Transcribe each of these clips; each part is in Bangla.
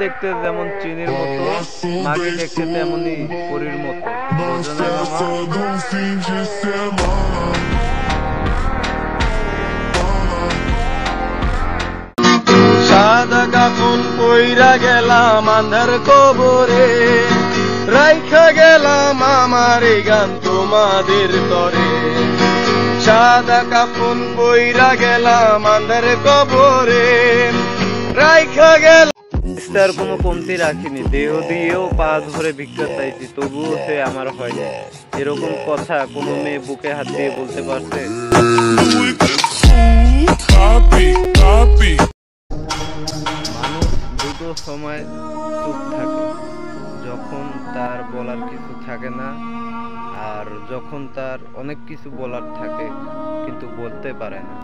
দেখতে যেমন চিনির মতো, মাগি দেখতে তেমনি পরীর মতো, বোঝো নাই মামা? সাদা কাফন পইরা গেলাম আন্ধার কবরে, রাইখা গেলাম আমার এই গান তোমাদের তরে। সাদা কাফন পইরা গেলাম আন্ধার কবরে, রাইখা গেলাম। তার কোনো কমতি রাখিনি, দেহ দিয়েও পা ধরে ভিক্ষা চাইছি, তবুও সে আমার হয়নি। এরকম কথা কোনো মেয়ে বুকে হাত দিয়ে বলতে পারছে? মানুষ দুটো সময় চুপ থাকে, যখন তার বলার কিছু থাকে না, আর যখন তার অনেক কিছু বলার থাকে কিন্তু বলতে পারে না।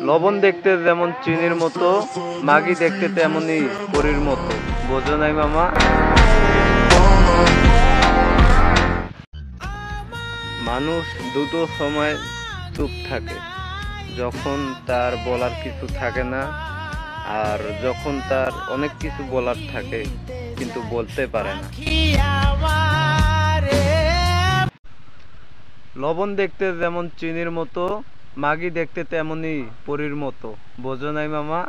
লবণ দেখতে যেমন চিনির মতো, মাগি দেখতে তেমনি পরীর মতো, বোঝো নাই মামা? মানুষ দুটো সময় চুপ থাকে, যখন তার বলার কিছু থাকে না, আর যখন তার অনেক কিছু বলার থাকে কিন্তু বলতে পারে না। লবণ দেখতে যেমন চিনির মতো, মাগি দেখতে তেমনি পরীর মতো, বোঝো নাই মামা?